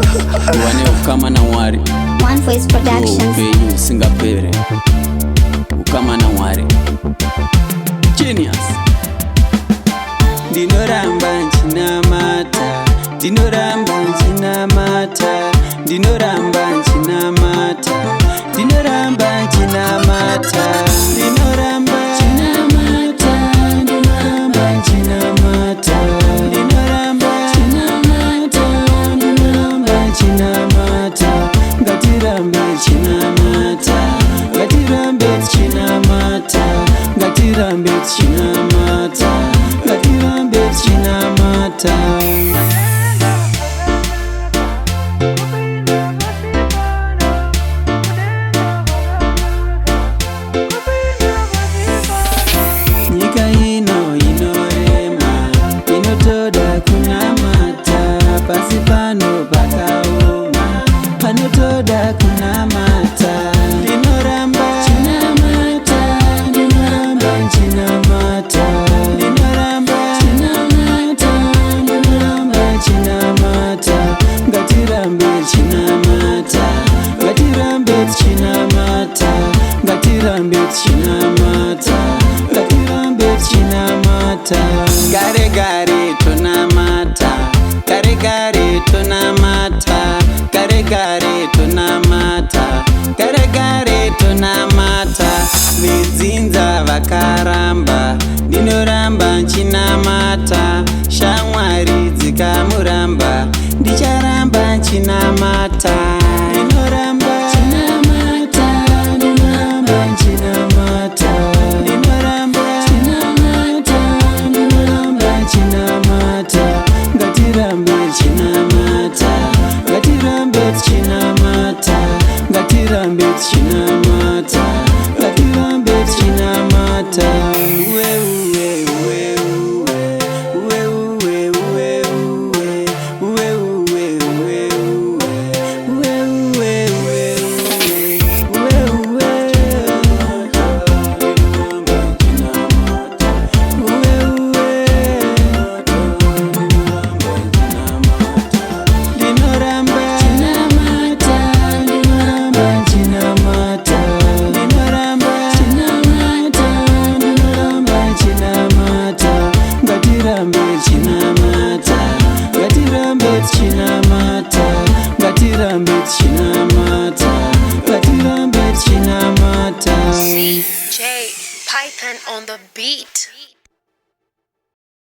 Wane ukama na Mwari One Voice Productions. Upenyu singapere ukama na Mwari Genius. Ndinoramba Ndichinamata, Ndinoramba Ndichinamata, Ndinoramba Ndichinamata, Ndinoramba Ndichinamata, Ndinoramba Ndichinamata, Ndinoramba Ndichinamata, Ndinoramba Ndichinamata, Ndinoramba Ndichinamata, ngatirambe Ndichinamata, ngatirambe Ndichinamata, ngatirambe Ndichinamata, ngatirambe Ndichinamata. Nyika ino inorema, inotoda kunamata, pasi pano pakaoma, panotoda kunamata. Ndinoramba Ndichinamata, Ndinoramba Ndichinamata, Ndinoramba Ndichinamata, Ndinoramba Ndichinamata, ngatirambe Ndichinamata, ngatirambe Ndichinamata, ngatirambe Ndichinamata, ngatirambe Ndichinamata. Gare gare tonamata, gare gare tonamata, gare gare tonamata, gare gare tonamata. Vedzinza vakaramba, ndinoramba Ndichinamata, shamwari dzikamuramba, ndicharamba Ndichinamata.